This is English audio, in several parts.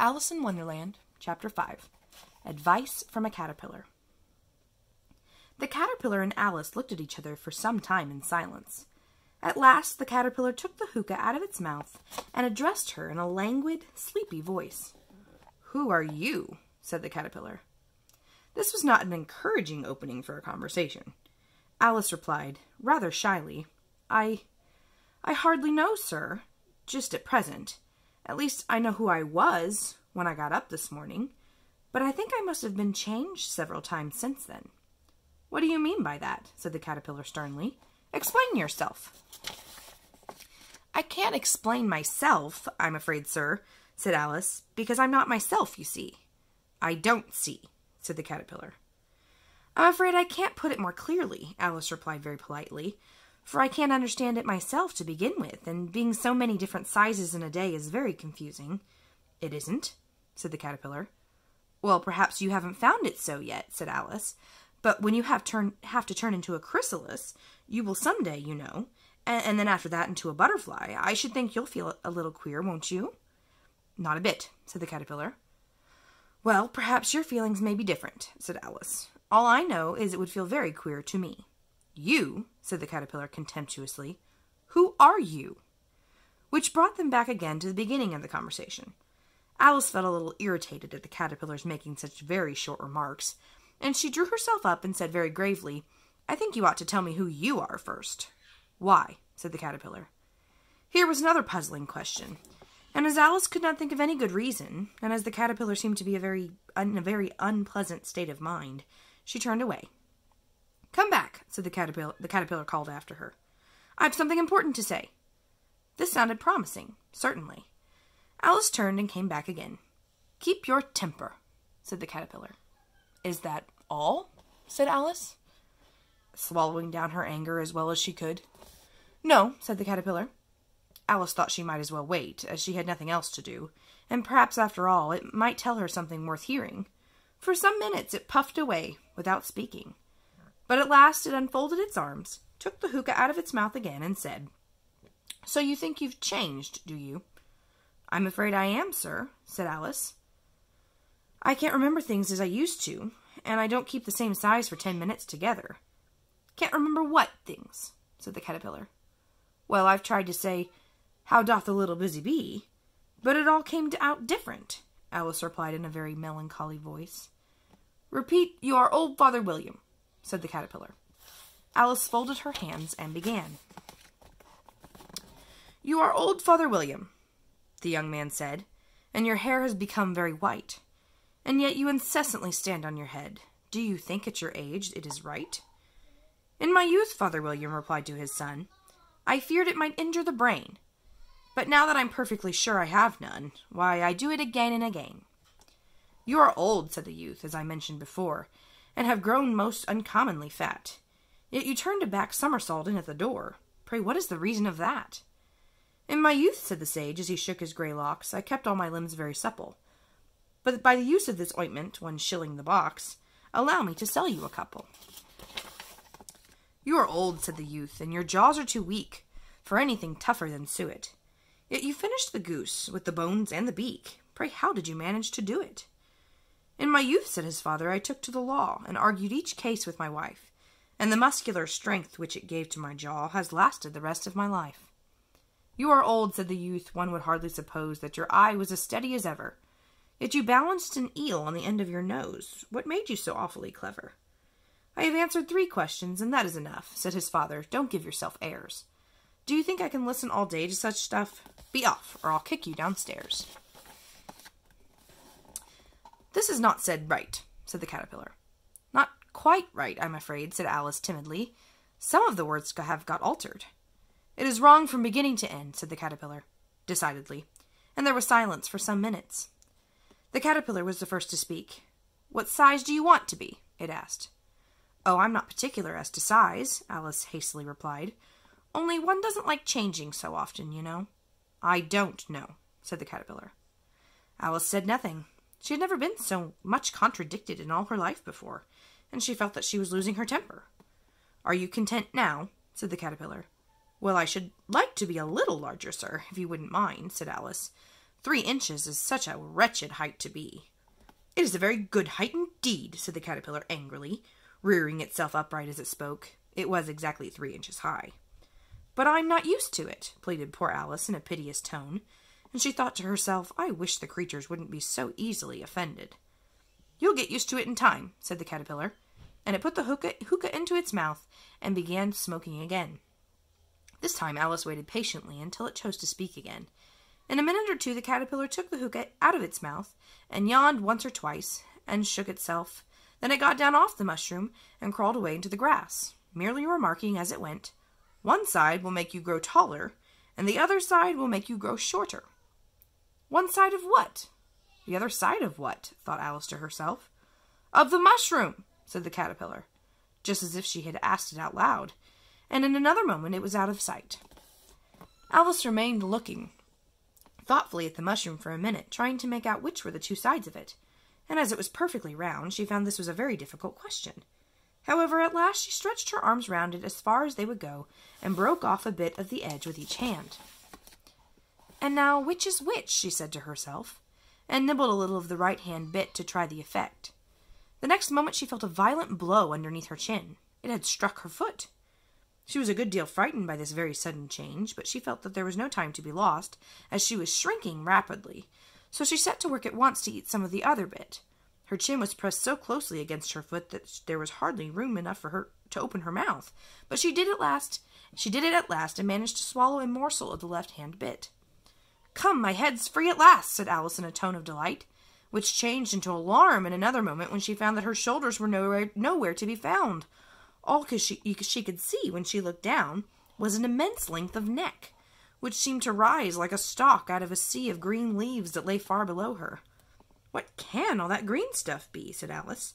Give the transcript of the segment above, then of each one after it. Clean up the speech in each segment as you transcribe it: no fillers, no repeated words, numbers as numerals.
Alice in Wonderland, Chapter 5. Advice from a Caterpillar. The caterpillar and Alice looked at each other for some time in silence. At last the caterpillar took the hookah out of its mouth and addressed her in a languid, sleepy voice. "Who are you?" said the caterpillar. This was not an encouraging opening for a conversation. Alice replied, rather shyly, I hardly know, sir, just at present. At least I know who I was when I got up this morning, but I think I must have been changed several times since then." "What do you mean by that?" said the caterpillar sternly. "Explain yourself." "I can't explain myself, I'm afraid, sir," said Alice, "because I'm not myself, you see." "I don't see," said the caterpillar. "I'm afraid I can't put it more clearly," Alice replied very politely, "for I can't understand it myself to begin with, and being so many different sizes in a day is very confusing." "It isn't," said the caterpillar. "Well, perhaps you haven't found it so yet," said Alice, "but when you have to turn into a chrysalis, you will someday, you know, and then after that into a butterfly. I should think you'll feel a little queer, won't you?" "Not a bit," said the caterpillar. "Well, perhaps your feelings may be different," said Alice. "All I know is it would feel very queer to me." "You?" said the caterpillar contemptuously. "Who are you?" Which brought them back again to the beginning of the conversation. Alice felt a little irritated at the caterpillar's making such very short remarks, and she drew herself up and said very gravely, "I think you ought to tell me who you are first." "Why?" said the caterpillar. Here was another puzzling question, and as Alice could not think of any good reason, and as the caterpillar seemed to be in a very unpleasant state of mind, she turned away. "Come back," said the caterpillar called after her. "I have something important to say." This sounded promising, certainly. Alice turned and came back again. "Keep your temper," said the caterpillar. "Is that all?" said Alice, swallowing down her anger as well as she could. "No," said the caterpillar. Alice thought she might as well wait, as she had nothing else to do, and perhaps after all it might tell her something worth hearing. For some minutes it puffed away without speaking. But at last it unfolded its arms, took the hookah out of its mouth again, and said, "So you think you've changed, do you?" "I'm afraid I am, sir," said Alice. "I can't remember things as I used to, and I don't keep the same size for 10 minutes together." "Can't remember what things?" said the caterpillar. "Well, I've tried to say, 'How doth the little busy bee?' but it all came out different," Alice replied in a very melancholy voice. "Repeat, 'You are old Father William,'" said the caterpillar. Alice folded her hands and began. "You are old Father William," the young man said, "and your hair has become very white. And yet you incessantly stand on your head. Do you think at your age it is right?" "In my youth," Father William replied to his son, "I feared it might injure the brain. But now that I'm perfectly sure I have none, why, I do it again and again." "You are old," said the youth, "as I mentioned before, and have grown most uncommonly fat. Yet you turned a back somersault in at the door. Pray, what is the reason of that?" "In my youth," said the sage, as he shook his grey locks, "I kept all my limbs very supple. But by the use of this ointment, 1 shilling the box, allow me to sell you a couple." "You are old," said the youth, "and your jaws are too weak for anything tougher than suet. Yet you finished the goose, with the bones and the beak. Pray, how did you manage to do it?" "In my youth," said his father, "I took to the law, and argued each case with my wife, and the muscular strength which it gave to my jaw has lasted the rest of my life." "You are old," said the youth, "one would hardly suppose that your eye was as steady as ever. Yet you balanced an eel on the end of your nose. What made you so awfully clever?" "I have answered 3 questions, and that is enough," said his father. "Don't give yourself airs. Do you think I can listen all day to such stuff? Be off, or I'll kick you downstairs." "This is not said right," said the caterpillar. "Not quite right, I'm afraid," said Alice timidly. "Some of the words have got altered." "It is wrong from beginning to end," said the caterpillar, decidedly, and there was silence for some minutes. The caterpillar was the first to speak. "What size do you want to be?" it asked. "Oh, I'm not particular as to size," Alice hastily replied. "Only one doesn't like changing so often, you know." "I don't know," said the caterpillar. Alice said nothing. She had never been so much contradicted in all her life before, and she felt that she was losing her temper. "Are you content now?" said the caterpillar. "Well, I should like to be a little larger, sir, if you wouldn't mind," said Alice, 3 inches is such a wretched height to be. It is a very good height indeed, said the caterpillar angrily, rearing itself upright as it spoke. It was exactly 3 inches high. But I'm not used to it, pleaded poor Alice in a piteous tone, and she thought to herself, I wish the creatures wouldn't be so easily offended. You'll get used to it in time, said the caterpillar, and it put the hookah into its mouth and began smoking again. This time Alice waited patiently until it chose to speak again. In a minute or two the caterpillar took the hookah out of its mouth and yawned once or twice and shook itself. Then it got down off the mushroom and crawled away into the grass, merely remarking as it went, One side will make you grow taller, and the other side will make you grow shorter. One side of what? The other side of what? Thought Alice to herself. Of the mushroom, said the caterpillar, just as if she had asked it out loud, and in another moment it was out of sight. Alice remained looking thoughtfully at the mushroom for a minute, trying to make out which were the 2 sides of it, and as it was perfectly round, she found this was a very difficult question. However, at last she stretched her arms round it as far as they would go, and broke off a bit of the edge with each hand. And now, which is which? She said to herself, and nibbled a little of the right-hand bit to try the effect. The next moment she felt a violent blow underneath her chin. It had struck her foot. She was a good deal frightened by this very sudden change, but she felt that there was no time to be lost, as she was shrinking rapidly, so she set to work at once to eat some of the other bit. Her chin was pressed so closely against her foot that there was hardly room enough for her to open her mouth, but she did it at last and managed to swallow a morsel of the left-hand bit. Come, my head's free at last, said Alice in a tone of delight, which changed into alarm in another moment when she found that her shoulders were nowhere to be found. All she could see when she looked down was an immense length of neck, which seemed to rise like a stalk out of a sea of green leaves that lay far below her. What can all that green stuff be? Said Alice.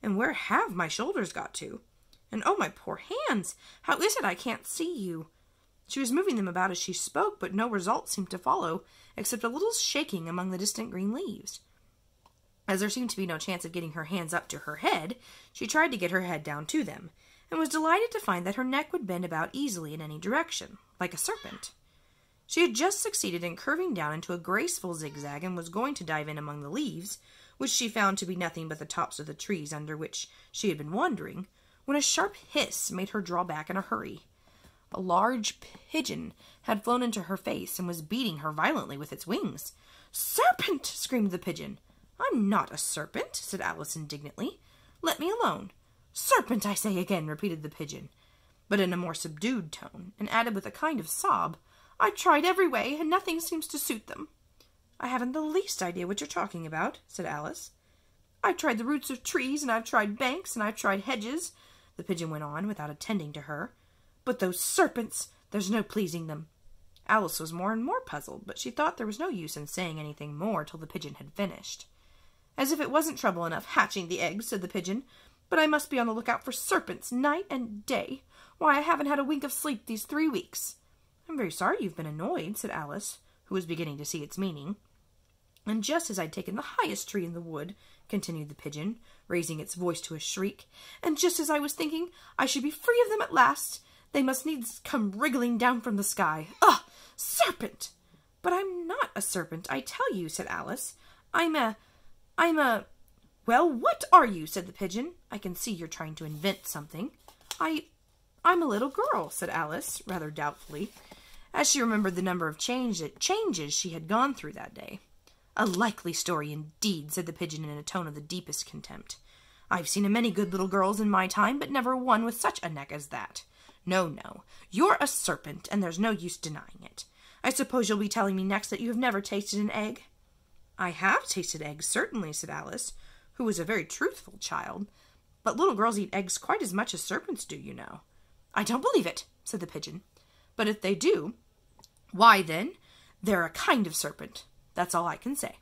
And where have my shoulders got to? And oh, my poor hands! How is it I can't see you? She was moving them about as she spoke, but no result seemed to follow, except a little shaking among the distant green leaves. As there seemed to be no chance of getting her hands up to her head, she tried to get her head down to them, and was delighted to find that her neck would bend about easily in any direction, like a serpent. She had just succeeded in curving down into a graceful zigzag and was going to dive in among the leaves, which she found to be nothing but the tops of the trees under which she had been wandering, when a sharp hiss made her draw back in a hurry. A large pigeon had flown into her face and was beating her violently with its wings. "Serpent!" screamed the pigeon. "I'm not a serpent," said Alice indignantly. "Let me alone." "Serpent, I say again," repeated the pigeon, but in a more subdued tone, and added with a kind of sob, "I've tried every way, and nothing seems to suit them." "I haven't the least idea what you're talking about," said Alice. "I've tried the roots of trees, and I've tried banks, and I've tried hedges," the pigeon went on, without attending to her. "But those serpents, there's no pleasing them." Alice was more and more puzzled, but she thought there was no use in saying anything more till the pigeon had finished. "As if it wasn't trouble enough hatching the eggs," said the pigeon, "but I must be on the lookout for serpents night and day. Why, I haven't had a wink of sleep these 3 weeks. "I'm very sorry you've been annoyed," said Alice, who was beginning to see its meaning. "And just as I'd taken the highest tree in the wood," continued the pigeon, raising its voice to a shriek, "and just as I was thinking I should be free of them at last, they must needs come wriggling down from the sky. Ugh! Serpent!" "But I'm not a serpent, I tell you," said Alice. I'm a... "Well, what are you?" said the pigeon. "I can see you're trying to invent something." I'm a little girl," said Alice, rather doubtfully, as she remembered the number of changes she had gone through that day. "A likely story, indeed," said the pigeon in a tone of the deepest contempt. "I've seen a many good little girls in my time, but never one with such a neck as that. No, no, you're a serpent, and there's no use denying it. I suppose you'll be telling me next that you have never tasted an egg?" "I have tasted eggs, certainly," said Alice, who was a very truthful child, "but little girls eat eggs quite as much as serpents do, you know." "I don't believe it," said the pigeon. "But if they do, why then, they're a kind of serpent. That's all I can say."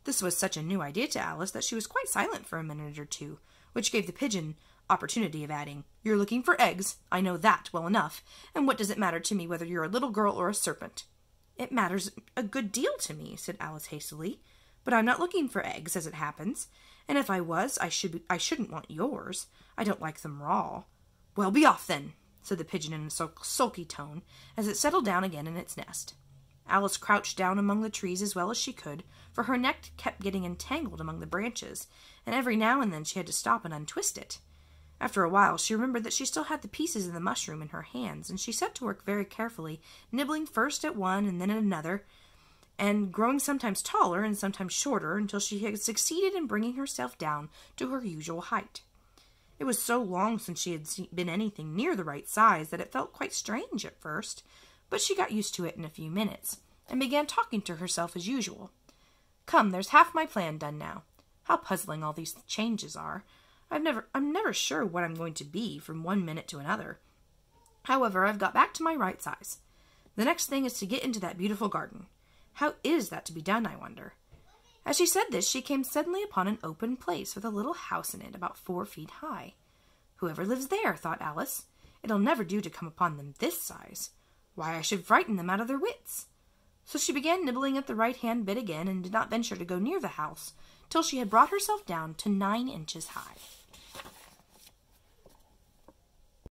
This was such a new idea to Alice that she was quite silent for a minute or two, which gave the pigeon opportunity of adding, "You're looking for eggs. I know that well enough. And what does it matter to me whether you're a little girl or a serpent?" "It matters a good deal to me," said Alice hastily. "But I'm not looking for eggs, as it happens. And if I was, I shouldn't want yours. I don't like them raw." "Well, be off then," said the pigeon in a sulky tone, as it settled down again in its nest. Alice crouched down among the trees as well as she could, for her neck kept getting entangled among the branches, and every now and then she had to stop and untwist it. After a while she remembered that she still had the pieces of the mushroom in her hands, and she set to work very carefully, nibbling first at one and then at another, and growing sometimes taller and sometimes shorter until she had succeeded in bringing herself down to her usual height. It was so long since she had been anything near the right size that it felt quite strange at first, but she got used to it in a few minutes, and began talking to herself as usual. "Come, there's half my plan done now. How puzzling all these changes are. I'm never sure what I'm going to be from one minute to another. However, I've got back to my right size. The next thing is to get into that beautiful garden. How is that to be done, I wonder?" As she said this, she came suddenly upon an open place with a little house in it about 4 feet high. "Whoever lives there," thought Alice. "It'll never do to come upon them this size. Why, I should frighten them out of their wits." So she began nibbling at the right-hand bit again, and did not venture to go near the house till she had brought herself down to 9 inches high.